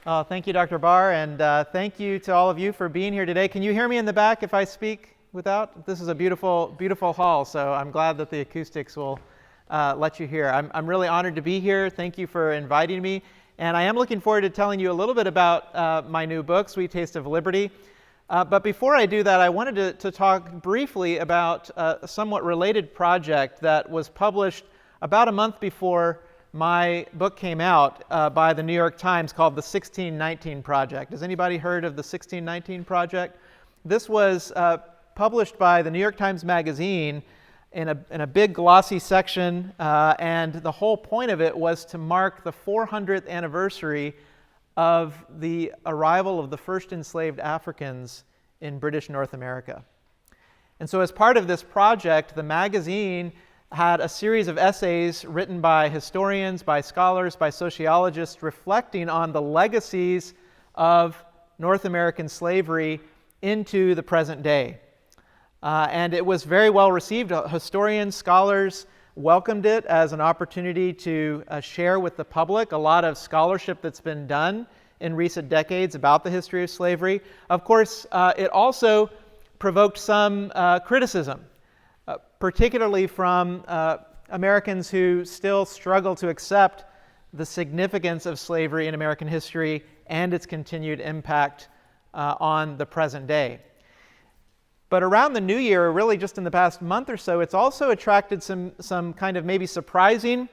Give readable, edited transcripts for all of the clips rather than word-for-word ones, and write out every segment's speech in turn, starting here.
Thank you, Dr. Barr, and thank you to all of you for being here today. Can you hear me in the back if I speak without? This is a beautiful, beautiful hall, so I'm glad that the acoustics will let you hear. I'm really honored to be here. Thank you for inviting me, and I am looking forward to telling you a little bit about my new book, Sweet Taste of Liberty. But before I do that, I wanted to talk briefly about a somewhat related project that was published about a month before my book came out by the New York Times, called the 1619 Project. Has anybody heard of the 1619 Project? This was published by the New York Times Magazine in a big glossy section, and the whole point of it was to mark the 400th anniversary of the arrival of the first enslaved Africans in British North America. And so as part of this project, the magazine had a series of essays written by historians, by scholars, by sociologists, reflecting on the legacies of North American slavery into the present day. And it was very well received. Historians, scholars welcomed it as an opportunity to share with the public a lot of scholarship that's been done in recent decades about the history of slavery. Of course, it also provoked some criticism, particularly from Americans who still struggle to accept the significance of slavery in American history and its continued impact on the present day. But around the new year, really just in the past month or so, it's also attracted some kind of maybe surprising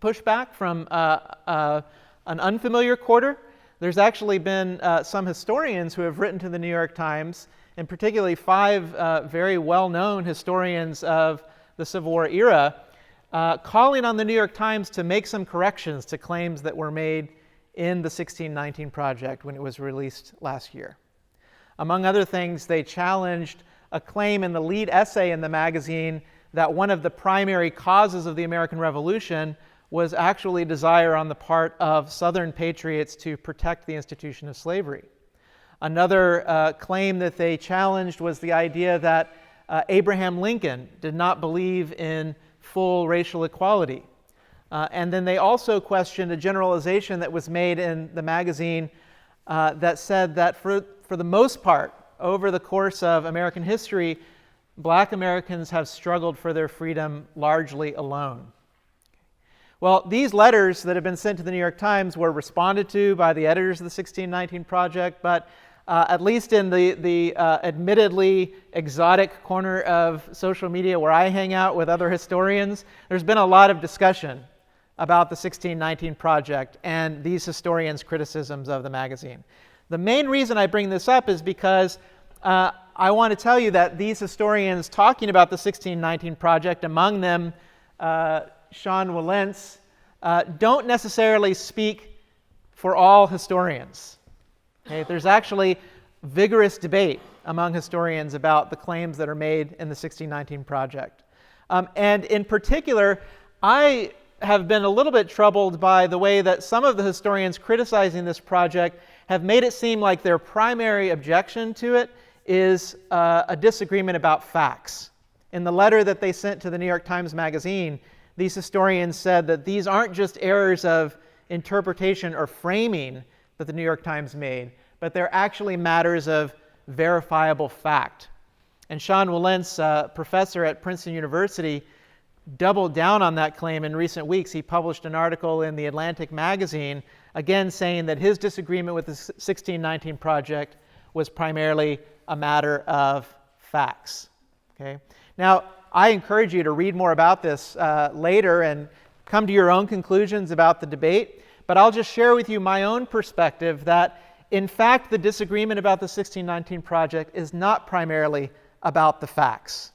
pushback from an unfamiliar quarter. There's actually been some historians who have written to the New York Times, and particularly 5 very well-known historians of the Civil War era, calling on the New York Times to make some corrections to claims that were made in the 1619 Project when it was released last year. Among other things, they challenged a claim in the lead essay in the magazine that one of the primary causes of the American Revolution was actually desire on the part of Southern patriots to protect the institution of slavery. Another claim that they challenged was the idea that Abraham Lincoln did not believe in full racial equality. And then they also questioned a generalization that was made in the magazine that said that for the most part, over the course of American history, Black Americans have struggled for their freedom largely alone. Well, these letters that have been sent to the New York Times were responded to by the editors of the 1619 Project, but at least in the admittedly exotic corner of social media where I hang out with other historians, there's been a lot of discussion about the 1619 Project and these historians' criticisms of the magazine. The main reason I bring this up is because I want to tell you that these historians talking about the 1619 Project, among them Sean Wilentz, don't necessarily speak for all historians. Okay? There's actually vigorous debate among historians about the claims that are made in the 1619 Project. And in particular, I have been a little bit troubled by the way that some of the historians criticizing this project have made it seem like their primary objection to it is a disagreement about facts. In the letter that they sent to the New York Times Magazine, these historians said that these aren't just errors of interpretation or framing that the New York Times made, but they're actually matters of verifiable fact. And Sean Wilentz, professor at Princeton University, doubled down on that claim in recent weeks. He published an article in the Atlantic magazine, again saying that his disagreement with the 1619 Project was primarily a matter of facts. Okay? Now, I encourage you to read more about this later and come to your own conclusions about the debate, but I'll just share with you my own perspective that, in fact, the disagreement about the 1619 Project is not primarily about the facts.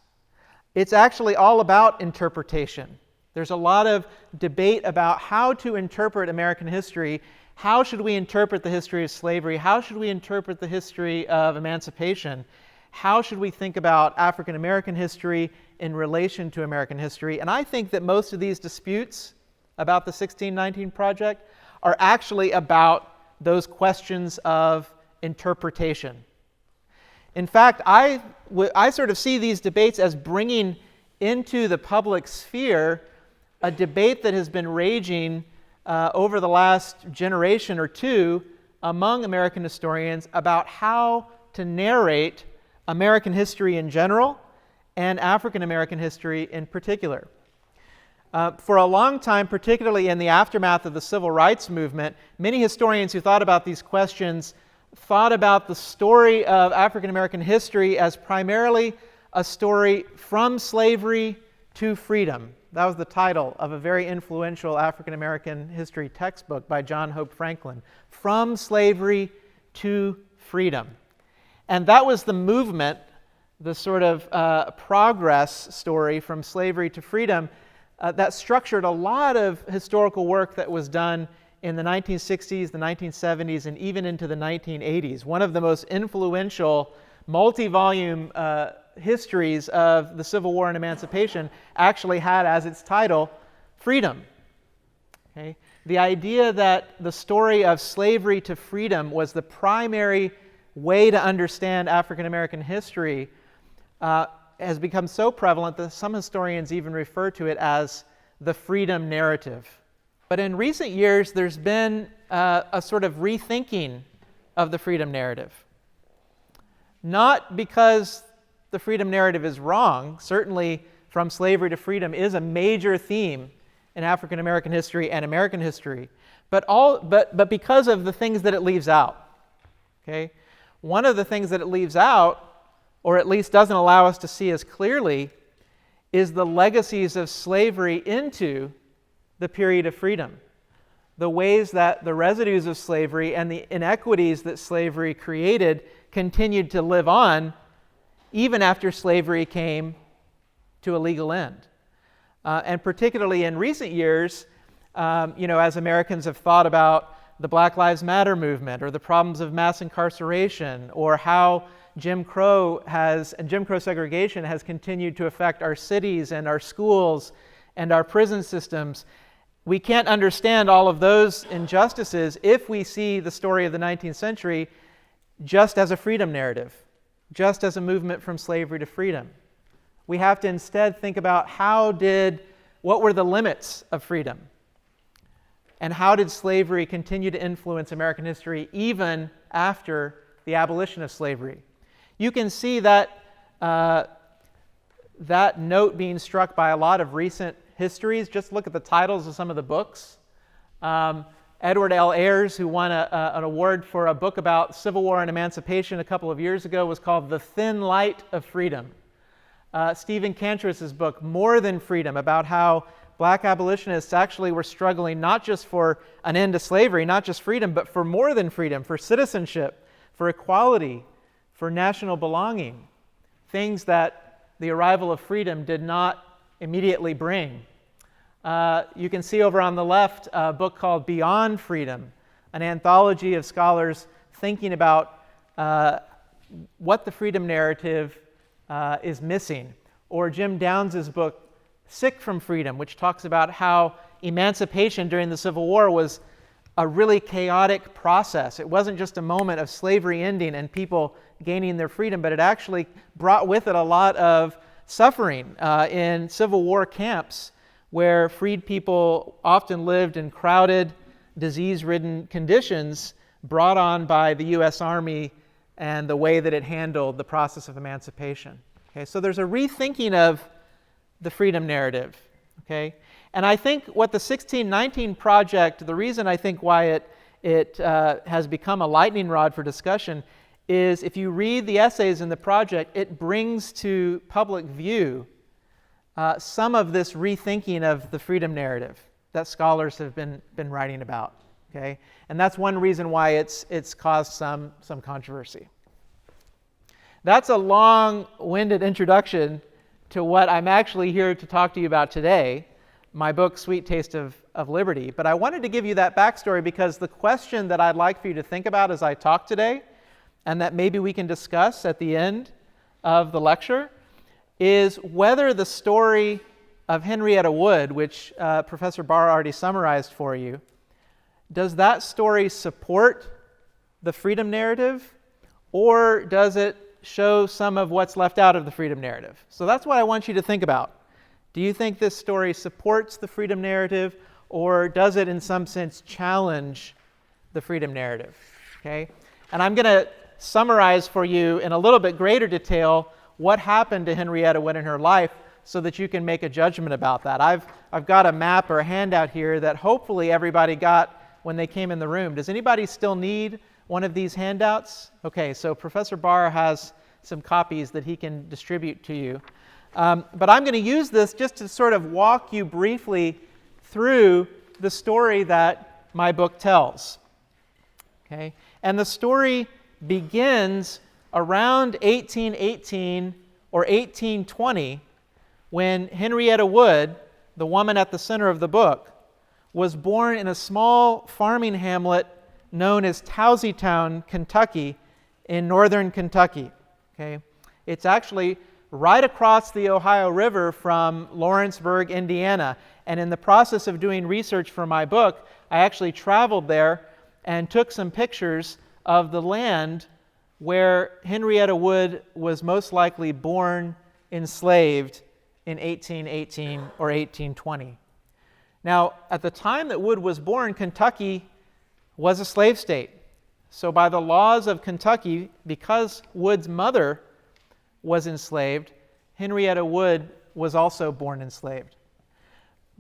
It's actually all about interpretation. There's a lot of debate about how to interpret American history. How should we interpret the history of slavery? How should we interpret the history of emancipation? How should we think about African American history in relation to American history? And I think that most of these disputes about the 1619 Project are actually about those questions of interpretation. In fact, I sort of see these debates as bringing into the public sphere a debate that has been raging over the last generation or two among American historians about how to narrate American history in general and African American history in particular. For a long time, particularly in the aftermath of the Civil Rights Movement, many historians who thought about these questions thought about the story of African American history as primarily a story from slavery to freedom. That was the title of a very influential African American history textbook by John Hope Franklin, From Slavery to Freedom. And that was the movement, the sort of progress story from slavery to freedom that structured a lot of historical work that was done in the 1960s, the 1970s, and even into the 1980s. One of the most influential multi-volume histories of the Civil War and Emancipation actually had as its title, Freedom. Okay? The idea that the story of slavery to freedom was the primary way to understand African American history has become so prevalent that some historians even refer to it as the freedom narrative. But in recent years, there's been a sort of rethinking of the freedom narrative. Not because the freedom narrative is wrong. Certainly, from slavery to freedom is a major theme in African American history and American history, but because of the things that it leaves out. Okay? One of the things that it leaves out, or at least doesn't allow us to see as clearly, is the legacies of slavery into the period of freedom. The ways that the residues of slavery and the inequities that slavery created continued to live on even after slavery came to a legal end. And particularly in recent years, as Americans have thought about the Black Lives Matter movement or the problems of mass incarceration or how Jim Crow segregation has continued to affect our cities and our schools and our prison systems, we can't understand all of those injustices if we see the story of the 19th century just as a freedom narrative, just as a movement from slavery to freedom. We have to instead think about what were the limits of freedom? And how did slavery continue to influence American history even after the abolition of slavery? You can see that note being struck by a lot of recent histories. Just look at the titles of some of the books. Edward L. Ayers, who won an award for a book about Civil War and Emancipation a couple of years ago, was called The Thin Light of Freedom. Stephen Cantress's book, More Than Freedom, about how Black abolitionists actually were struggling not just for an end to slavery, not just freedom, but for more than freedom, for citizenship, for equality, for national belonging, things that the arrival of freedom did not immediately bring. You can see over on the left a book called Beyond Freedom, an anthology of scholars thinking about what the freedom narrative is missing. Or Jim Downes's book, Sick from Freedom, which talks about how emancipation during the Civil War was a really chaotic process. It wasn't just a moment of slavery ending and people gaining their freedom, but it actually brought with it a lot of suffering in Civil War camps where freed people often lived in crowded, disease-ridden conditions brought on by the U.S. Army and the way that it handled the process of emancipation. Okay, so there's a rethinking of the freedom narrative. Okay, and I think what the 1619 Project, the reason I think why it has become a lightning rod for discussion is if you read the essays in the project, it brings to public view some of this rethinking of the freedom narrative that scholars have been writing about. Okay, and that's one reason why it's caused some controversy. That's a long-winded introduction to what I'm actually here to talk to you about today, my book, Sweet Taste of Liberty. But I wanted to give you that backstory because the question that I'd like for you to think about as I talk today, and that maybe we can discuss at the end of the lecture, is whether the story of Henrietta Wood, which Professor Barr already summarized for you, does that story support the freedom narrative, or does it show some of what's left out of the freedom narrative? So that's what I want you to think about. Do you think this story supports the freedom narrative, or does it in some sense challenge the freedom narrative? Okay? And I'm going to summarize for you in a little bit greater detail what happened to Henrietta Wood in her life so that you can make a judgment about that. I've got a map or a handout here that hopefully everybody got when they came in the room. Does anybody still need one of these handouts? Okay, so Professor Barr has some copies that he can distribute to you. But I'm going to use this just to sort of walk you briefly through the story that my book tells. Okay? And the story begins around 1818 or 1820 when Henrietta Wood, the woman at the center of the book, was born in a small farming hamlet known as Towsytown, Kentucky, in northern Kentucky. Okay? It's actually right across the Ohio River from Lawrenceburg, Indiana. And in the process of doing research for my book, I actually traveled there and took some pictures of the land where Henrietta Wood was most likely born enslaved in 1818 or 1820. Now, at the time that Wood was born, Kentucky was a slave state. So by the laws of Kentucky, because Wood's mother was enslaved, Henrietta Wood was also born enslaved.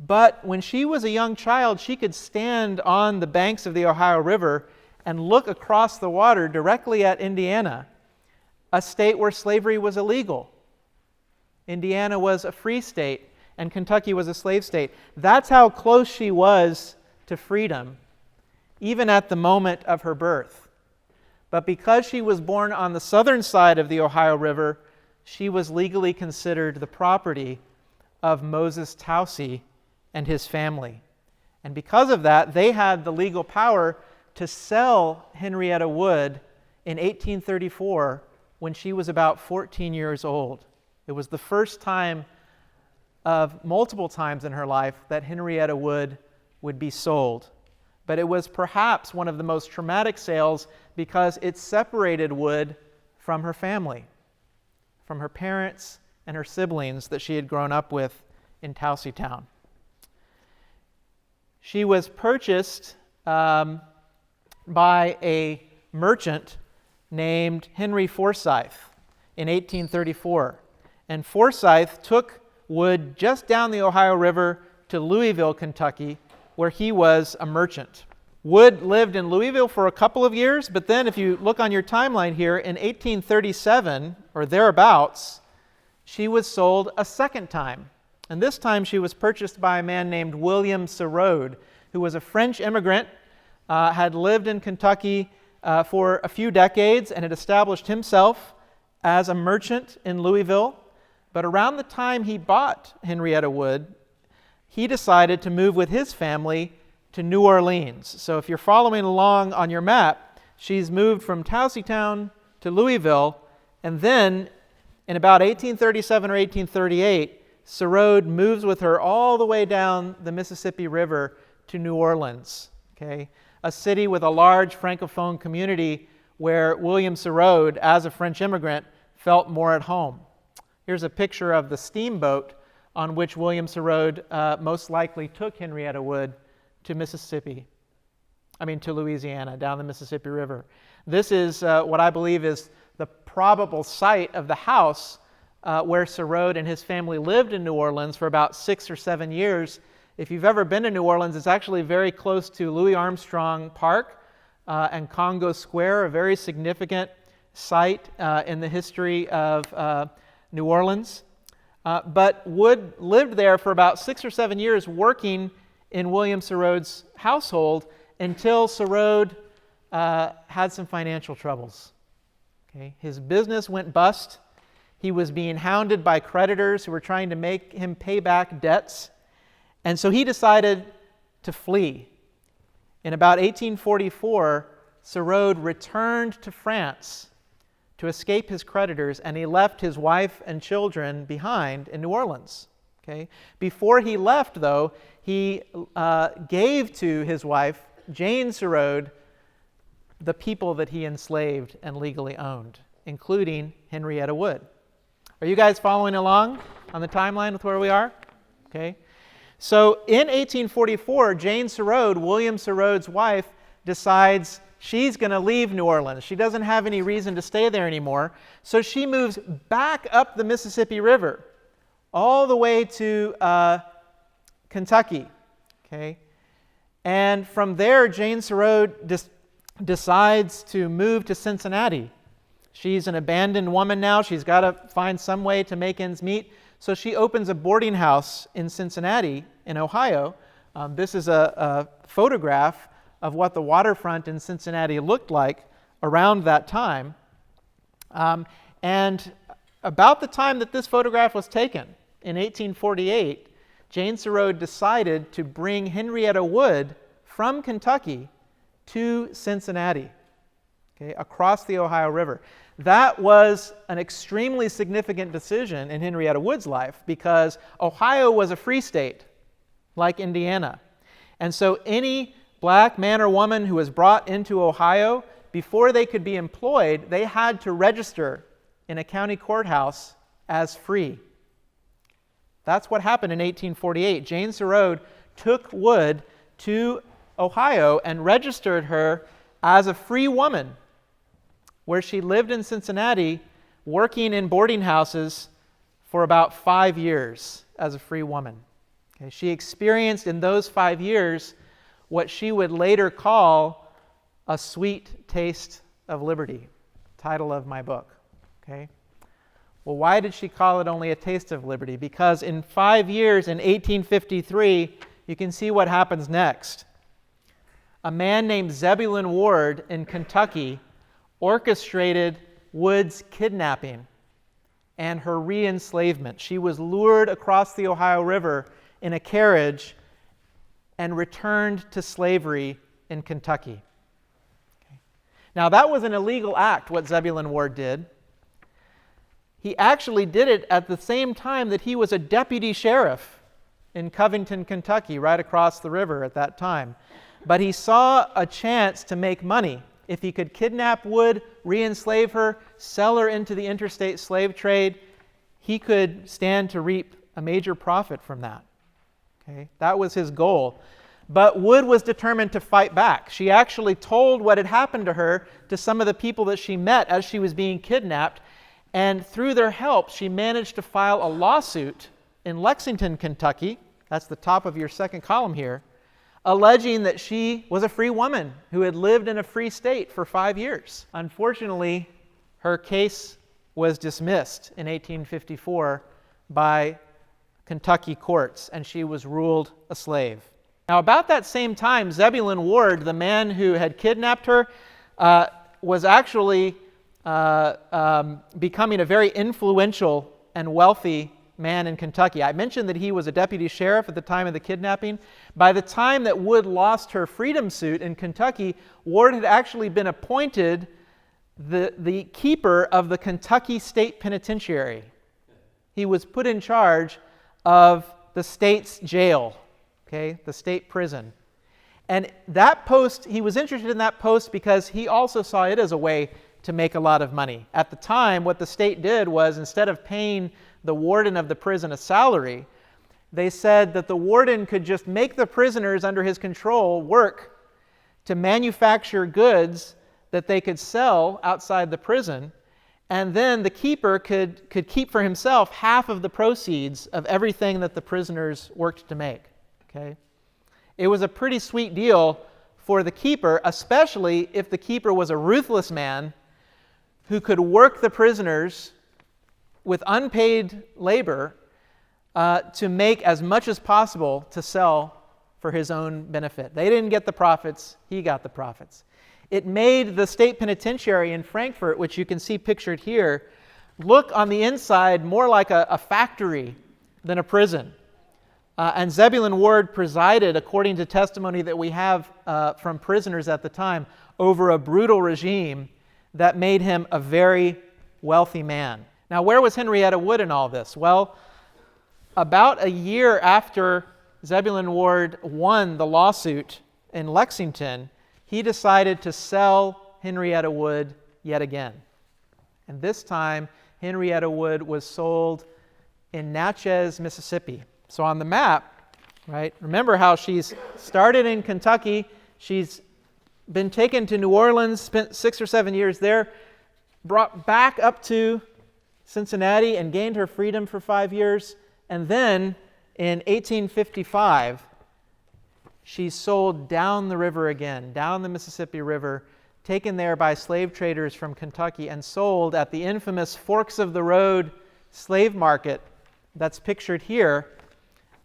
But when she was a young child, she could stand on the banks of the Ohio River and look across the water directly at Indiana, a state where slavery was illegal. Indiana was a free state, and Kentucky was a slave state. That's how close she was to freedom, even at the moment of her birth. But because she was born on the southern side of the Ohio River, she was legally considered the property of Moses Towsey and his family. And because of that, they had the legal power to sell Henrietta Wood in 1834 when she was about 14 years old. It was the first time of multiple times in her life that Henrietta Wood would be sold. But it was perhaps one of the most traumatic sales because it separated Wood from her family, from her parents and her siblings that she had grown up with in Towsytown. She was purchased by a merchant named Henry Forsyth in 1834. And Forsyth took Wood just down the Ohio River to Louisville, Kentucky, where he was a merchant. Wood lived in Louisville for a couple of years, but then if you look on your timeline here, in 1837 or thereabouts, she was sold a second time. And this time she was purchased by a man named William Sorode, who was a French immigrant, had lived in Kentucky for a few decades and had established himself as a merchant in Louisville. But around the time he bought Henrietta Wood, he decided to move with his family to New Orleans. So if you're following along on your map, she's moved from Towsytown to Louisville, and then in about 1837 or 1838, Sorode moves with her all the way down the Mississippi River to New Orleans, okay? A city with a large Francophone community where William Sorode, as a French immigrant, felt more at home. Here's a picture of the steamboat on which William Sorode most likely took Henrietta Wood to Louisiana, down the Mississippi River. This is what I believe is the probable site of the house where Sorode and his family lived in New Orleans for about 6 or 7 years. If you've ever been to New Orleans, it's actually very close to Louis Armstrong Park and Congo Square, a very significant site in the history of New Orleans. But Wood lived there for about 6 or 7 years working in William Sorode's household until Sorode had some financial troubles. Okay? His business went bust. He was being hounded by creditors who were trying to make him pay back debts. And so he decided to flee. In about 1844, Sorode returned to France to escape his creditors, and he left his wife and children behind in New Orleans. Okay? Before he left, though, he gave to his wife, Jane Sorode, the people that he enslaved and legally owned, including Henrietta Wood. Are you guys following along on the timeline with where we are? Okay. So in 1844, Jane Sorode, William Sorode's wife, decides she's going to leave New Orleans. She doesn't have any reason to stay there anymore. So she moves back up the Mississippi River all the way to Kentucky. Okay? And from there, Jane Surratt decides to move to Cincinnati. She's an abandoned woman now. She's got to find some way to make ends meet. So she opens a boarding house in Cincinnati, in Ohio. This is a photograph of what the waterfront in Cincinnati looked like around that time. And about the time that this photograph was taken, in 1848, Jane Surratt decided to bring Henrietta Wood from Kentucky to Cincinnati, okay, across the Ohio River. That was an extremely significant decision in Henrietta Wood's life because Ohio was a free state, like Indiana. And so any black man or woman who was brought into Ohio, before they could be employed, they had to register in a county courthouse as free. That's what happened in 1848. Jane Surratt took Wood to Ohio and registered her as a free woman, where she lived in Cincinnati, working in boarding houses for about 5 years as a free woman. Okay, she experienced in those 5 years what she would later call a sweet taste of liberty, title of my book. Okay? Well, why did she call it only a taste of liberty? Because in 5 years, in 1853, you can see what happens next. A man named Zebulon Ward in Kentucky orchestrated Wood's kidnapping and her re-enslavement. She was lured across the Ohio River in a carriage and returned to slavery in Kentucky. Okay. Now, that was an illegal act, what Zebulon Ward did. He actually did it at the same time that he was a deputy sheriff in Covington, Kentucky, right across the river at that time. But he saw a chance to make money. If he could kidnap Wood, re-enslave her, sell her into the interstate slave trade, he could stand to reap a major profit from that. Okay? That was his goal. But Wood was determined to fight back. She actually told what had happened to her to some of the people that she met as she was being kidnapped. And through their help, she managed to file a lawsuit in Lexington, Kentucky. That's the top of your second column here, alleging that she was a free woman who had lived in a free state for 5 years. Unfortunately, her case was dismissed in 1854 by Kentucky courts, and she was ruled a slave. Now, about that same time, Zebulon Ward, the man who had kidnapped her, was actually becoming a very influential and wealthy man in Kentucky. I mentioned that he was a deputy sheriff at the time of the kidnapping. By the time that Wood lost her freedom suit in Kentucky, Ward had actually been appointed the keeper of the Kentucky State Penitentiary. He was put in charge of the state's jail, okay, the state prison. And that post, he was interested in that post because he also saw it as a way to make a lot of money. At the time, what the state did was, instead of paying the warden of the prison a salary, they said that the warden could just make the prisoners under his control work to manufacture goods that they could sell outside the prison, and then the keeper could keep for himself half of the proceeds of everything that the prisoners worked to make. Okay? It was a pretty sweet deal for the keeper, especially if the keeper was a ruthless man who could work the prisoners with unpaid labor to make as much as possible to sell for his own benefit. They didn't get the profits, he got the profits. It made the state penitentiary in Frankfort, which you can see pictured here, look on the inside more like a factory than a prison. And Zebulon Ward presided, according to testimony that we have from prisoners at the time, over a brutal regime that made him a very wealthy man. Now, where was Henrietta Wood in all this? Well, about a year after Zebulon Ward won the lawsuit in Lexington, he decided to sell Henrietta Wood yet again. And this time, Henrietta Wood was sold in Natchez, Mississippi. So on the map, right, remember how she's started in Kentucky, she's been taken to New Orleans, spent 6 or 7 years there, brought back up to Cincinnati and gained her freedom for 5 years. And then in 1855, she's sold down the river again, down the Mississippi River, taken there by slave traders from Kentucky and sold at the infamous Forks of the Road slave market that's pictured here,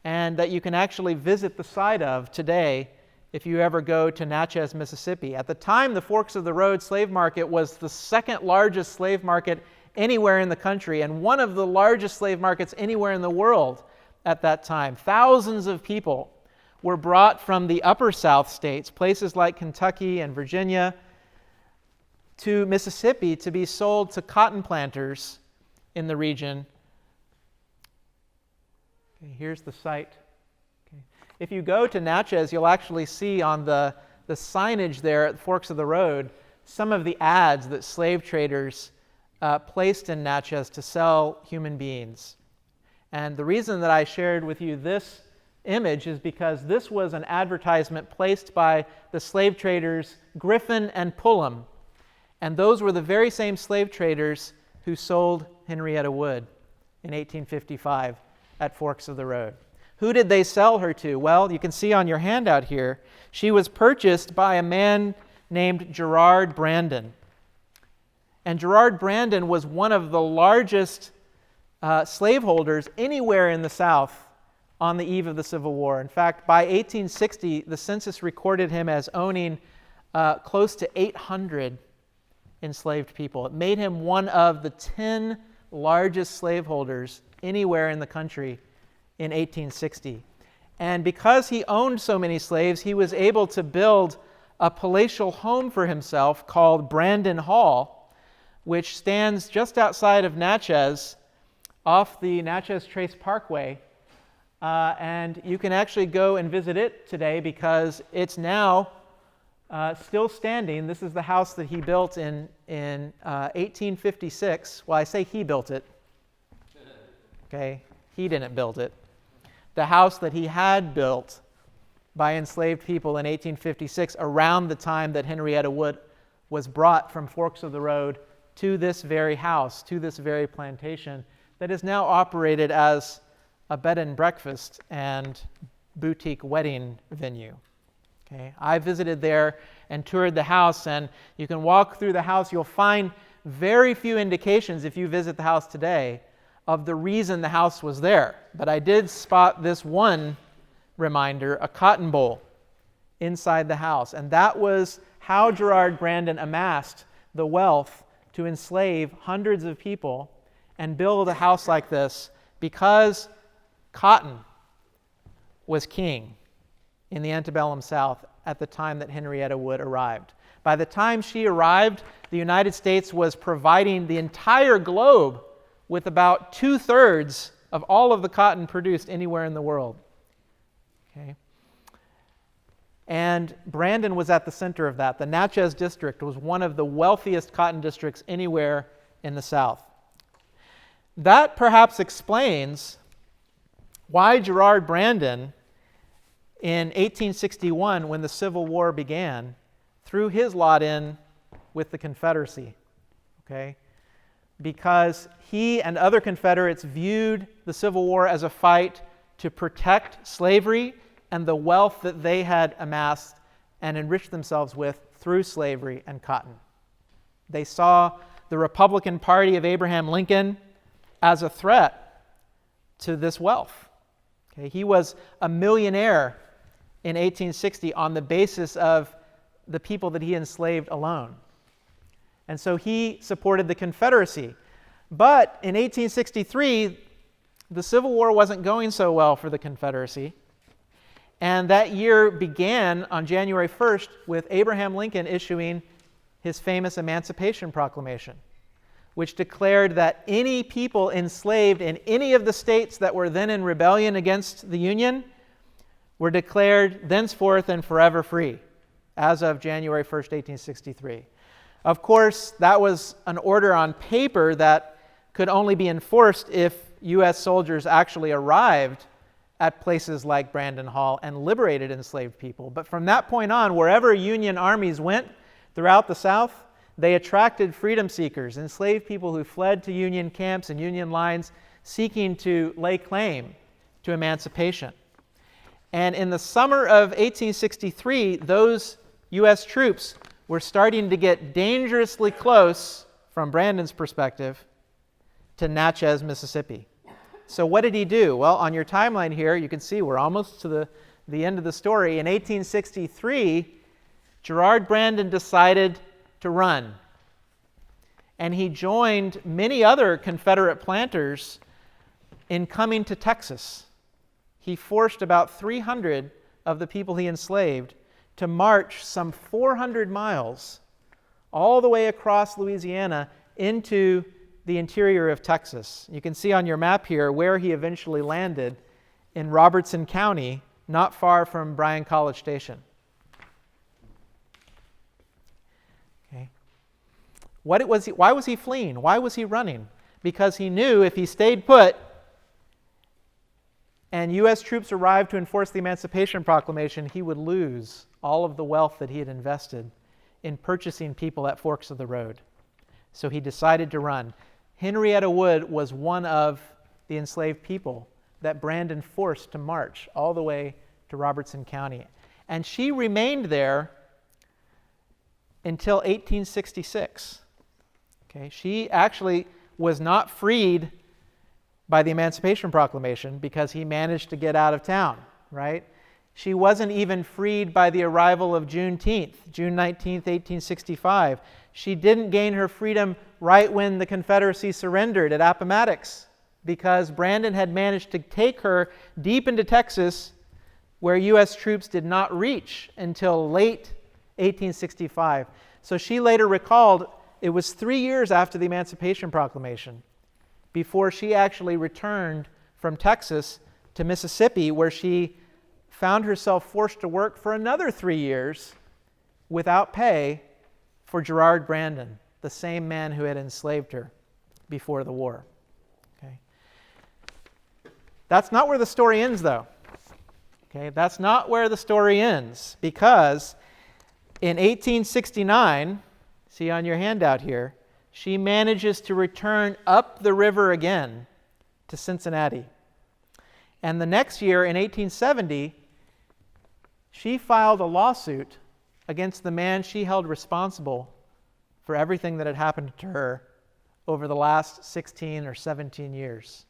and that you can actually visit the site of today if you ever go to Natchez, Mississippi. At the time, the Forks of the Road slave market was the second largest slave market anywhere in the country and one of the largest slave markets anywhere in the world at that time. Thousands of people were brought from the upper South states, places like Kentucky and Virginia, to Mississippi to be sold to cotton planters in the region. Okay, here's the site. Okay. If you go to Natchez, you'll actually see on the signage there at the Forks of the Road some of the ads that slave traders placed in Natchez to sell human beings. And the reason that I shared with you this image is because this was an advertisement placed by the slave traders Griffin and Pullum. And those were the very same slave traders who sold Henrietta Wood in 1855 at Forks of the Road. Who did they sell her to? Well, you can see on your handout here, she was purchased by a man named Gerard Brandon. And Gerard Brandon was one of the largest slaveholders anywhere in the South on the eve of the Civil War. In fact, by 1860, the census recorded him as owning close to 800 enslaved people. It made him one of the 10 largest slaveholders anywhere in the country in 1860. And because he owned so many slaves, he was able to build a palatial home for himself called Brandon Hall, which stands just outside of Natchez, off the Natchez Trace Parkway. And you can actually go and visit it today because it's now still standing. This is the house that he built in 1856. Well, I say he built it. Okay, he didn't build it. The house that he had built by enslaved people in 1856, around the time that Henrietta Wood was brought from Forks of the Road to this very house, to this very plantation, that is now operated as a bed and breakfast and boutique wedding venue. Okay, I visited there and toured the house, and you can walk through the house. You'll find very few indications, if you visit the house today, of the reason the house was there. But I did spot this one reminder, a cotton boll inside the house. And that was how Gerard Brandon amassed the wealth to enslave hundreds of people and build a house like this, because cotton was king in the antebellum South at the time that Henrietta Wood arrived. By the time she arrived, the United States was providing the entire globe with about 2/3 of all of the cotton produced anywhere in the world. Okay. And Brandon was at the center of that. The Natchez district was one of the wealthiest cotton districts anywhere in the South. That perhaps explains why Gerard Brandon, in 1861, when the Civil War began, threw his lot in with the Confederacy. Okay? Because he and other Confederates viewed the Civil War as a fight to protect slavery and the wealth that they had amassed and enriched themselves with through slavery and cotton. They saw the Republican Party of Abraham Lincoln as a threat to this wealth. Okay, he was a millionaire in 1860 on the basis of the people that he enslaved alone. And so he supported the Confederacy. But in 1863, the Civil War wasn't going so well for the Confederacy. And that year began on January 1st with Abraham Lincoln issuing his famous Emancipation Proclamation, which declared that any people enslaved in any of the states that were then in rebellion against the Union were declared thenceforth and forever free as of January 1st, 1863. Of course, that was an order on paper that could only be enforced if U.S. soldiers actually arrived at places like Brandon Hall and liberated enslaved people. But from that point on, wherever Union armies went throughout the South, they attracted freedom seekers, enslaved people who fled to Union camps and Union lines seeking to lay claim to emancipation. And in the summer of 1863, those U.S. troops were starting to get dangerously close, from Brandon's perspective, to Natchez, Mississippi. So what did he do? Well, on your timeline here, you can see we're almost to the end of the story. In 1863, Gerard Brandon decided to run. And he joined many other Confederate planters in coming to Texas. He forced about 300 of the people he enslaved to march some 400 miles all the way across Louisiana into the interior of Texas. You can see on your map here where he eventually landed, in Robertson County, not far from Bryan College Station. Okay. Why was he fleeing? Why was he running? Because he knew if he stayed put and U.S. troops arrived to enforce the Emancipation Proclamation, he would lose all of the wealth that he had invested in purchasing people at forks of the road. So he decided to run. Henrietta Wood was one of the enslaved people that Brandon forced to march all the way to Robertson County. And she remained there until 1866. Okay, she actually was not freed by the Emancipation Proclamation because he managed to get out of town, right? She wasn't even freed by the arrival of Juneteenth, June 19th, 1865. She didn't gain her freedom right when the Confederacy surrendered at Appomattox, because Brandon had managed to take her deep into Texas, where U.S. troops did not reach until late 1865. So she later recalled it was 3 years after the Emancipation Proclamation before she actually returned from Texas to Mississippi, where she found herself forced to work for another 3 years without pay for Gerard Brandon, the same man who had enslaved her before the war. Okay. That's not where the story ends, though. Okay, that's not where the story ends, because in 1869, see on your handout here, she manages to return up the river again to Cincinnati. And the next year, in 1870, she filed a lawsuit against the man she held responsible for everything that had happened to her over the last 16 or 17 years.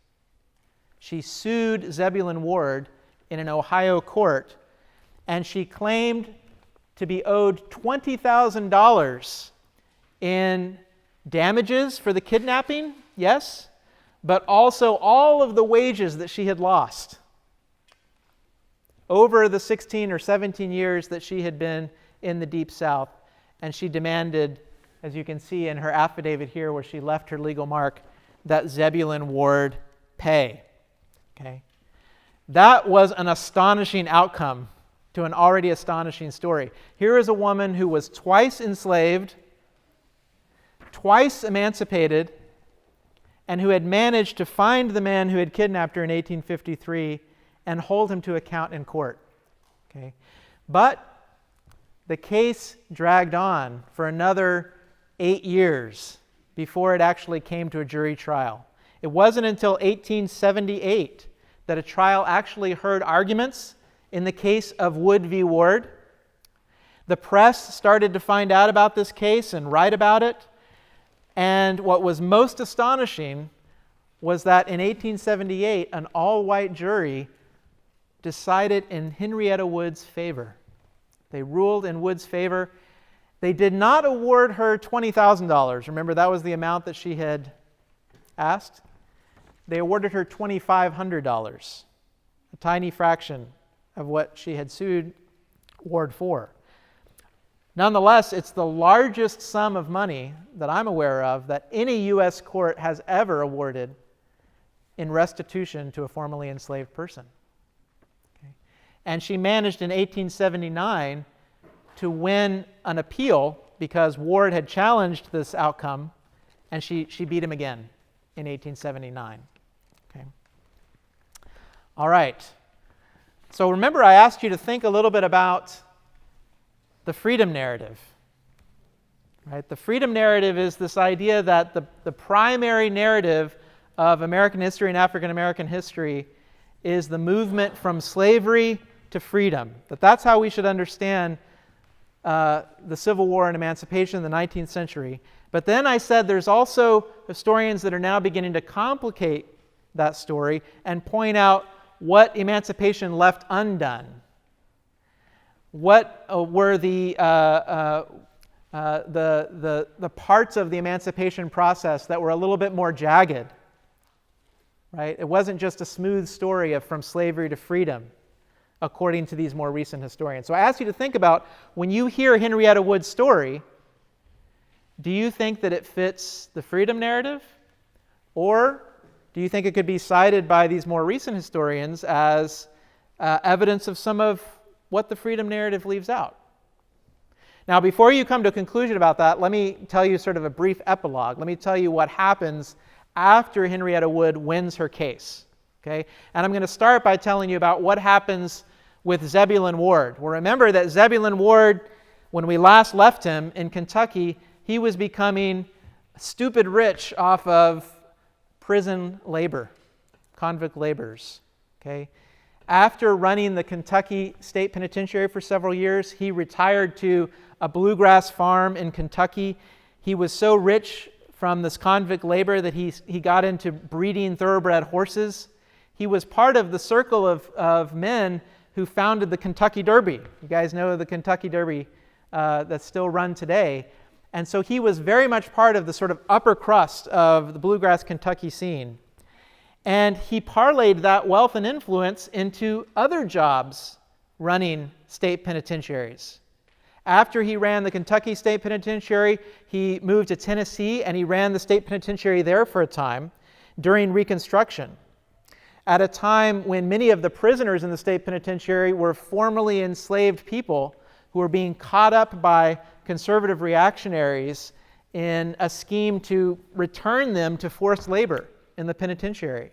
She sued Zebulon Ward in an Ohio court, and she claimed to be owed $20,000 in damages for the kidnapping, yes, but also all of the wages that she had lost over the 16 or 17 years that she had been in the Deep South. And she demanded, as you can see in her affidavit here where she left her legal mark, that Zebulon Ward pay. Okay? That was an astonishing outcome to an already astonishing story. Here is a woman who was twice enslaved, twice emancipated, and who had managed to find the man who had kidnapped her in 1853 and hold him to account in court. Okay? But the case dragged on for another 8 years before it actually came to a jury trial. It wasn't until 1878 that a trial actually heard arguments in the case of Wood v. Ward. The press started to find out about this case and write about it. And what was most astonishing was that in 1878, an all-white jury decided in Henrietta Wood's favor. They ruled in Wood's favor. They did not award her $20,000. Remember, that was the amount that she had asked. They awarded her $2,500, a tiny fraction of what she had sued Ward for. Nonetheless, it's the largest sum of money that I'm aware of that any U.S. court has ever awarded in restitution to a formerly enslaved person. Okay. And she managed in 1879 to win an appeal because Ward had challenged this outcome, and she beat him again in 1879. Okay. All right. So remember, I asked you to think a little bit about the freedom narrative. Right? The freedom narrative is this idea that the primary narrative of American history and African American history is the movement from slavery to freedom. That's how we should understand the Civil War and emancipation in the 19th century. But then I said there's also historians that are now beginning to complicate that story and point out what emancipation left undone. What were the parts of the emancipation process that were a little bit more jagged, right? It wasn't just a smooth story of from slavery to freedom, according to these more recent historians. So I ask you to think about, when you hear Henrietta Wood's story, do you think that it fits the freedom narrative? Or do you think it could be cited by these more recent historians as evidence of some of what the freedom narrative leaves out? Now, before you come to a conclusion about that, let me tell you sort of a brief epilogue. Let me tell you what happens after Henrietta Wood wins her case. Okay? And I'm going to start by telling you about what happens with Zebulon Ward. Well, remember that Zebulon Ward, when we last left him in Kentucky, he was becoming stupid rich off of prison labor, convict laborers. Okay? After running the Kentucky State Penitentiary for several years, he retired to a bluegrass farm in Kentucky. He was so rich from this convict labor that he got into breeding thoroughbred horses. He was part of the circle of men who founded the Kentucky Derby. You guys know the Kentucky Derby that's still run today. And so he was very much part of the sort of upper crust of the bluegrass Kentucky scene. And he parlayed that wealth and influence into other jobs running state penitentiaries. After he ran the Kentucky State Penitentiary, he moved to Tennessee and he ran the state penitentiary there for a time during Reconstruction, at a time when many of the prisoners in the state penitentiary were formerly enslaved people who were being caught up by conservative reactionaries in a scheme to return them to forced labor in the penitentiary.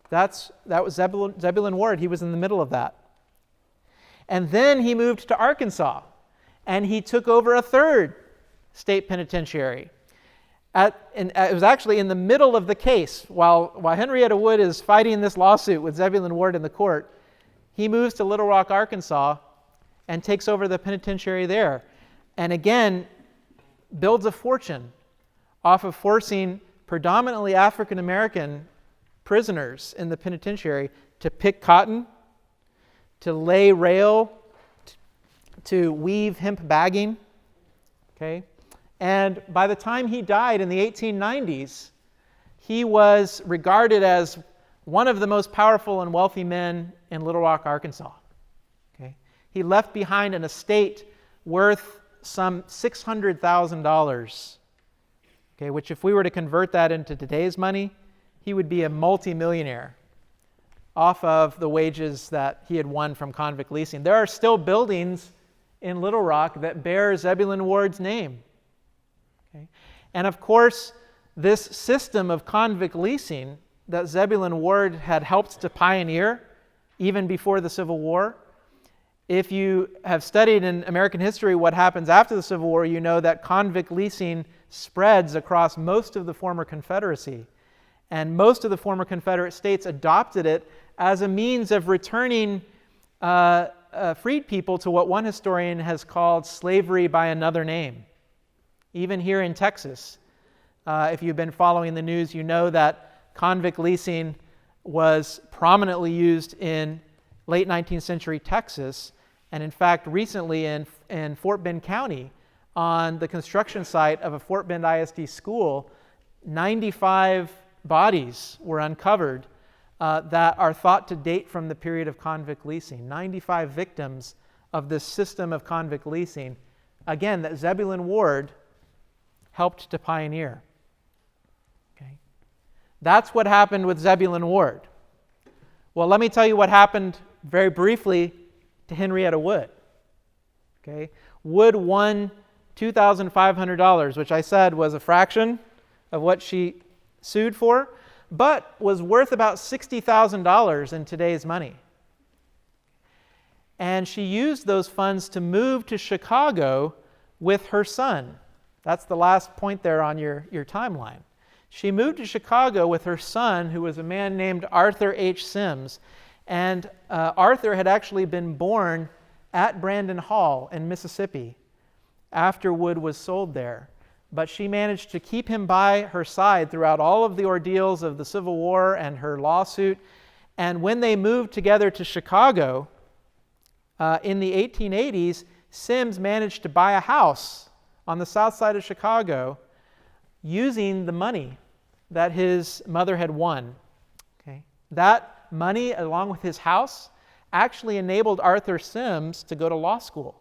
That was Zebulon Ward. He was in the middle of that. And then he moved to Arkansas, and he took over a third state penitentiary. And it was actually in the middle of the case. While Henrietta Wood is fighting this lawsuit with Zebulon Ward in the court, he moves to Little Rock, Arkansas, and takes over the penitentiary there. And again, builds a fortune off of forcing predominantly African American prisoners in the penitentiary to pick cotton, to lay rail, to weave hemp bagging. Okay? And by the time he died in the 1890s, he was regarded as one of the most powerful and wealthy men in Little Rock, Arkansas. Okay? He left behind an estate worth some $600,000, okay, which if we were to convert that into today's money, he would be a multimillionaire off of the wages that he had won from convict leasing. There are still buildings in Little Rock that bear Zebulon Ward's name. Okay? And of course, this system of convict leasing that Zebulon Ward had helped to pioneer even before the Civil War, if you have studied in American history what happens after the Civil War, you know that convict leasing spreads across most of the former Confederacy. And most of the former Confederate states adopted it as a means of returning freed people to what one historian has called slavery by another name. Even here in Texas, if you've been following the news, you know that convict leasing was prominently used in late 19th century Texas, and in fact recently in Fort Bend County, on the construction site of a Fort Bend ISD school, 95 bodies were uncovered that are thought to date from the period of convict leasing. 95 victims of this system of convict leasing, again, that Zebulon Ward helped to pioneer. Okay? That's what happened with Zebulon Ward. Well, let me tell you what happened very briefly to Henrietta Wood. Okay? Wood won $2,500, which I said was a fraction of what she sued for, but was worth about $60,000 in today's money. and she used those funds to move to Chicago with her son. That's the last point there on your timeline. She moved to Chicago with her son, who was a man named Arthur H. Sims. And Arthur had actually been born at Brandon Hall in Mississippi after Wood was sold there. But she managed to keep him by her side throughout all of the ordeals of the Civil War and her lawsuit. And when they moved together to Chicago in the 1880s, Sims managed to buy a house on the south side of Chicago using the money that his mother had won. Okay? That money, along with his house, actually enabled Arthur Sims to go to law school.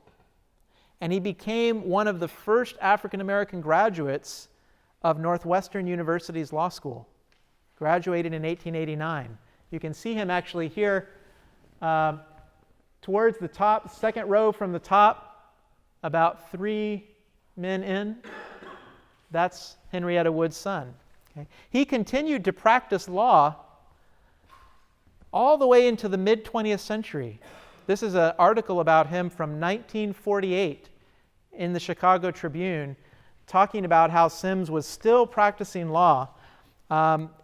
And he became one of the first African-American graduates of Northwestern University's law school. Graduated in 1889. You can see him actually here towards the top, second row from the top, about 3 men in. That's Henrietta Wood's son. Okay. He continued to practice law all the way into the mid-20th century. This is an article about him from 1948 in the Chicago Tribune, talking about how Sims was still practicing law.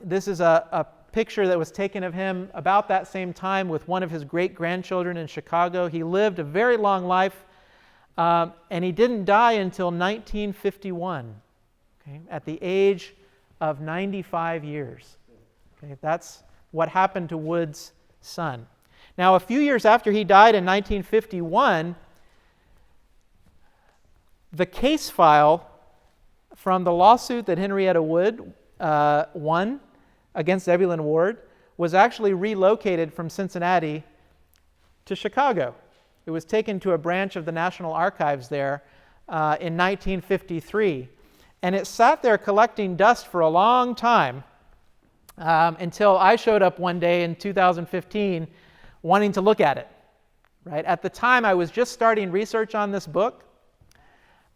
This is a picture that was taken of him about that same time with one of his great-grandchildren in Chicago. He lived a very long life, and he didn't die until 1951, okay, at the age of 95 years. Okay, that's what happened to Wood's son. Now, a few years after he died in 1951, the case file from the lawsuit that Henrietta Wood won against Zebulon Ward was actually relocated from Cincinnati to Chicago. It was taken to a branch of the National Archives there in 1953. And it sat there collecting dust for a long time until I showed up one day in 2015 wanting to look at it. Right? At the time, I was just starting research on this book,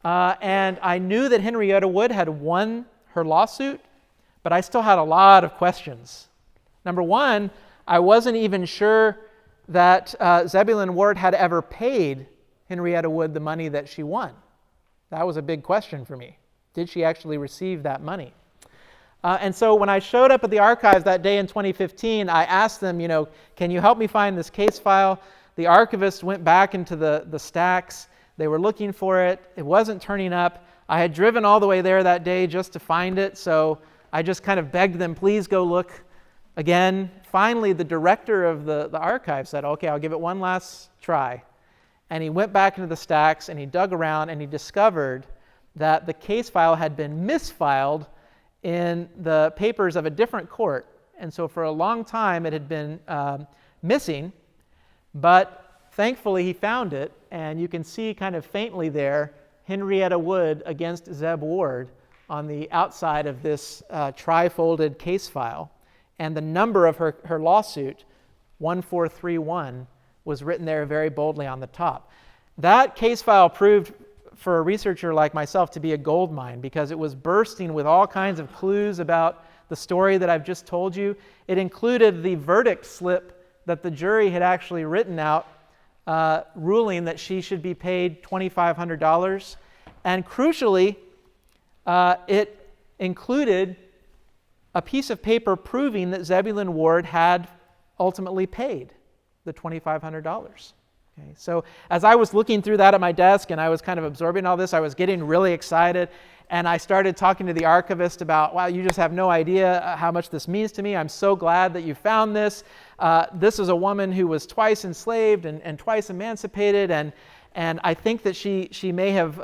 and I knew that Henrietta Wood had won her lawsuit, but I still had a lot of questions. Number one, I wasn't even sure that Zebulon Ward had ever paid Henrietta Wood the money that she won. That was a big question for me. Did she actually receive that money? And so when I showed up at the archives that day in 2015, I asked them, can you help me find this case file? The archivist went back into the stacks. They were looking for it. It wasn't turning up. I had driven all the way there that day just to find it, so I just kind of begged them, please go look again. Finally, the director of the archive said, okay, I'll give it one last try. And he went back into the stacks, and he dug around, and he discovered that the case file had been misfiled in the papers of a different court. And so for a long time, it had been missing, but thankfully he found it, and you can see kind of faintly there, Henrietta Wood against Zeb Ward on the outside of this tri-folded case file. And the number of her lawsuit, 1431, was written there very boldly on the top. That case file proved for a researcher like myself to be a gold mine because it was bursting with all kinds of clues about the story that I've just told you. It included the verdict slip that the jury had actually written out, ruling that she should be paid $2,500. And crucially, it included a piece of paper proving that Zebulon Ward had ultimately paid the $2,500. Okay, so as I was looking through that at my desk and I was kind of absorbing all this, I was getting really excited, and I started talking to the archivist about, wow, you just have no idea how much this means to me. I'm so glad that you found this. This is a woman who was twice enslaved and twice emancipated, and I think that she may have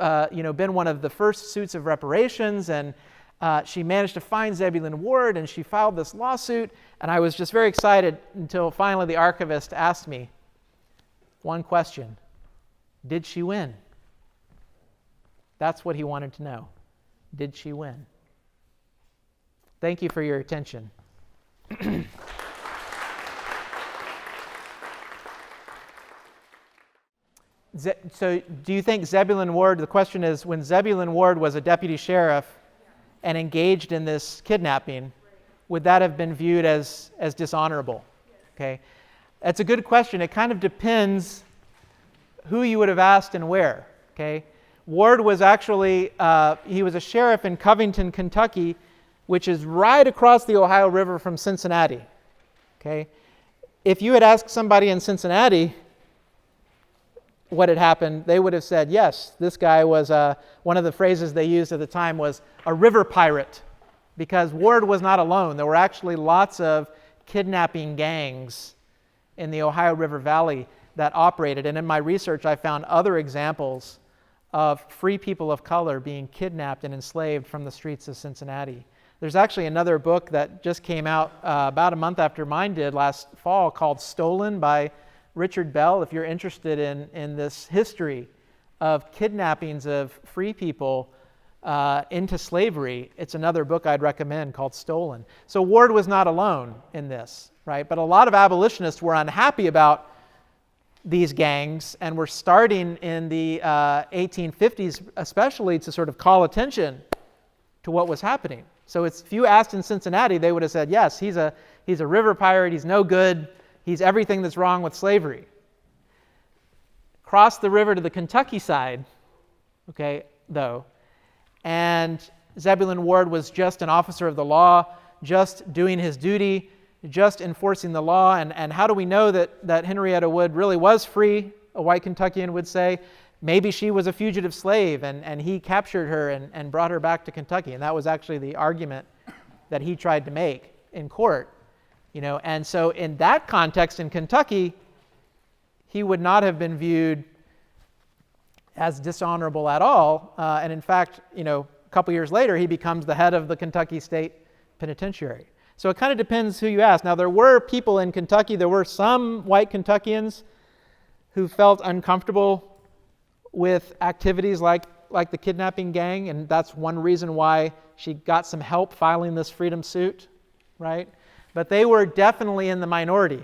been one of the first suits of reparations, and she managed to find Zebulon Ward, and she filed this lawsuit, and I was just very excited until finally the archivist asked me one question: did she win? That's what he wanted to know. Did she win? Thank you for your attention. So do you think Zebulon Ward, the question is, when Zebulon Ward was a deputy sheriff and engaged in this kidnapping, would that have been viewed as dishonorable? Okay, that's a good question. It kind of depends who you would have asked and where. Okay, Ward was actually, he was a sheriff in Covington, Kentucky, which is right across the Ohio River from Cincinnati. Okay, if you had asked somebody in Cincinnati what had happened, they would have said, yes, this guy was, one of the phrases they used at the time was a river pirate, because Ward was not alone. There were actually lots of kidnapping gangs in the Ohio River Valley that operated. And in my research, I found other examples of free people of color being kidnapped and enslaved from the streets of Cincinnati. There's actually another book that just came out about a month after mine did last fall called Stolen by Richard Bell. If you're interested in this history of kidnappings of free people into slavery, it's another book I'd recommend called Stolen. So Ward was not alone in this, right? But a lot of abolitionists were unhappy about these gangs and were starting in the 1850s especially to sort of call attention to what was happening. So if you asked in Cincinnati, they would have said, yes, he's a river pirate, he's no good, he's everything that's wrong with slavery. Cross the river to the Kentucky side, okay, though, and Zebulon Ward was just an officer of the law, just doing his duty, just enforcing the law. And how do we know that Henrietta Wood really was free, a white Kentuckian would say? Maybe she was a fugitive slave and he captured her and brought her back to Kentucky. And that was actually the argument that he tried to make in court. And so in that context in Kentucky, he would not have been viewed as dishonorable at all. And in fact, a couple years later, he becomes the head of the Kentucky State Penitentiary. So it kind of depends who you ask. Now, there were people in Kentucky, there were some white Kentuckians who felt uncomfortable with activities like the kidnapping gang, and that's one reason why she got some help filing this freedom suit, right? But they were definitely in the minority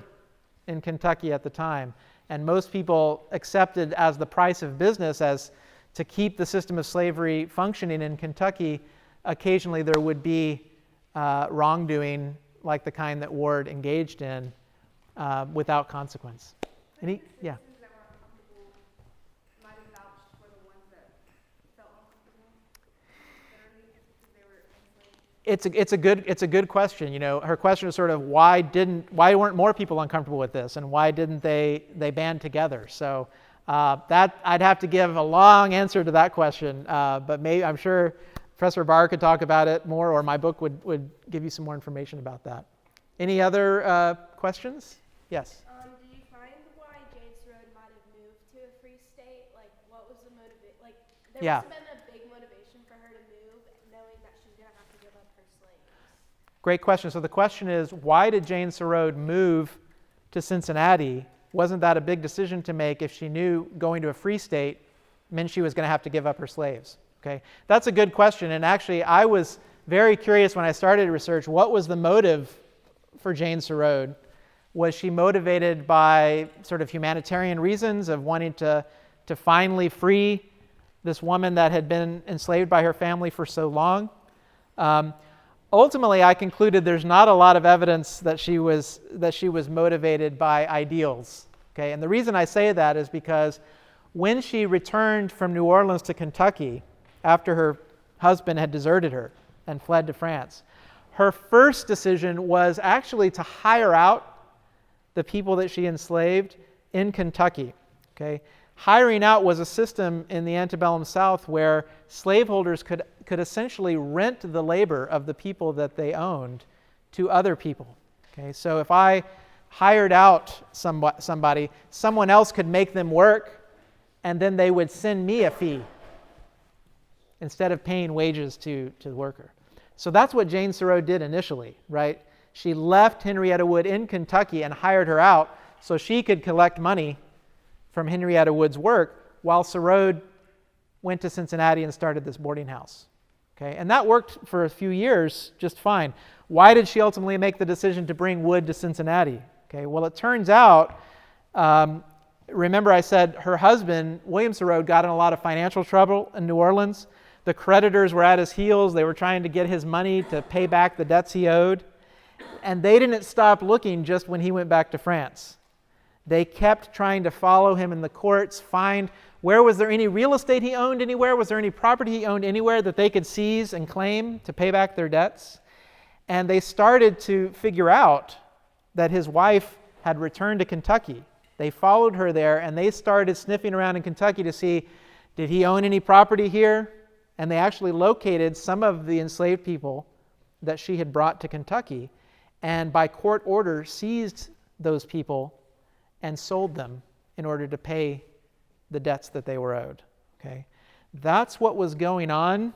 in Kentucky at the time, and most people accepted as the price of business as to keep the system of slavery functioning in Kentucky. Occasionally there would be wrongdoing like the kind that Ward engaged in without consequence. Yeah. It's a good question. Her question is sort of why weren't more people uncomfortable with this, and why didn't they band together? So that I'd have to give a long answer to that question, but I'm sure Professor Barr could talk about it more, or my book would give you some more information about that. Any other questions? Yes. Do you find why Jane Surode might have moved to a free state? Like, what was the motivation? Like, there must have been a big motivation for her to move, knowing that she's going to have to give up her slaves. Great question. So the question is, why did Jane Surode move to Cincinnati? Wasn't that a big decision to make if she knew going to a free state meant she was going to have to give up her slaves? Okay, that's a good question, and actually I was very curious when I started research, what was the motive for Jane Surode? Was she motivated by sort of humanitarian reasons of wanting to finally free this woman that had been enslaved by her family for so long? Ultimately, I concluded there's not a lot of evidence that she was motivated by ideals. Okay, and the reason I say that is because when she returned from New Orleans to Kentucky, after her husband had deserted her and fled to France, her first decision was actually to hire out the people that she enslaved in Kentucky. Okay? Hiring out was a system in the antebellum South where slaveholders could essentially rent the labor of the people that they owned to other people. Okay? So if I hired out somebody, someone else could make them work, and then they would send me a fee instead of paying wages to the worker. So that's what Jane Surode did initially, right? She left Henrietta Wood in Kentucky and hired her out so she could collect money from Henrietta Wood's work while Surode went to Cincinnati and started this boarding house. Okay? And that worked for a few years just fine. Why did she ultimately make the decision to bring Wood to Cincinnati? Okay? Well, it turns out, remember I said her husband, William Surode, got in a lot of financial trouble in New Orleans. The creditors were at his heels. They were trying to get his money to pay back the debts he owed. And they didn't stop looking just when he went back to France. They kept trying to follow him in the courts, find where was there any real estate he owned anywhere, was there any property he owned anywhere that they could seize and claim to pay back their debts. And they started to figure out that his wife had returned to Kentucky. They followed her there, and they started sniffing around in Kentucky to see, did he own any property here? And they actually located some of the enslaved people that she had brought to Kentucky, and by court order seized those people and sold them in order to pay the debts that they were owed. Okay? That's what was going on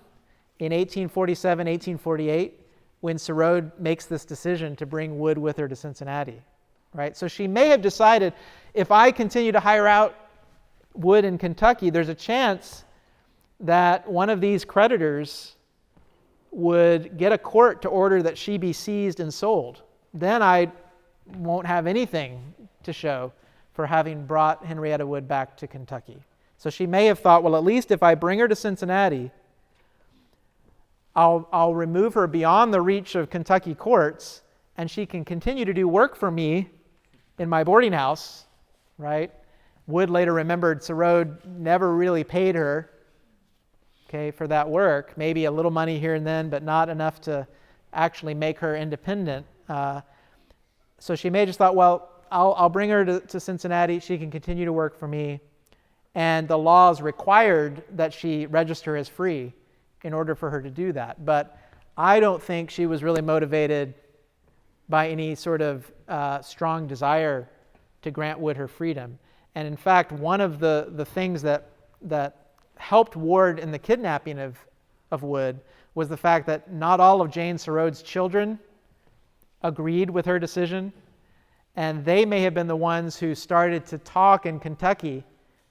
in 1847, 1848, when Sarode makes this decision to bring Wood with her to Cincinnati. Right? So she may have decided, if I continue to hire out Wood in Kentucky, there's a chance that one of these creditors would get a court to order that she be seized and sold. Then I won't have anything to show for having brought Henrietta Wood back to Kentucky. So she may have thought, well, at least if I bring her to Cincinnati, I'll remove her beyond the reach of Kentucky courts, and she can continue to do work for me in my boarding house, right? Wood later remembered Sarode never really paid her, okay, for that work. Maybe a little money here and then, but not enough to actually make her independent. So she may have just thought, well, I'll bring her to Cincinnati. She can continue to work for me. And the laws required that she register as free in order for her to do that. But I don't think she was really motivated by any sort of strong desire to grant Wood her freedom. And in fact, one of the things that helped Ward in the kidnapping of Wood was the fact that not all of Jane Sarode's children agreed with her decision, and they may have been the ones who started to talk in Kentucky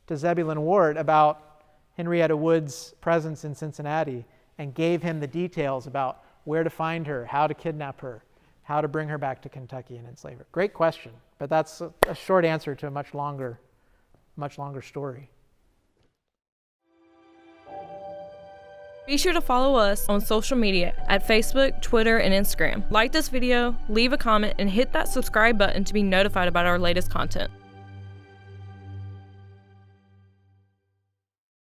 to Zebulon Ward about Henrietta Wood's presence in Cincinnati and gave him the details about where to find her, how to kidnap her, how to bring her back to Kentucky and enslave her. Great question, but that's a short answer to a much longer story. Be sure to follow us on social media at Facebook, Twitter, and Instagram. Like this video, leave a comment, and hit that subscribe button to be notified about our latest content.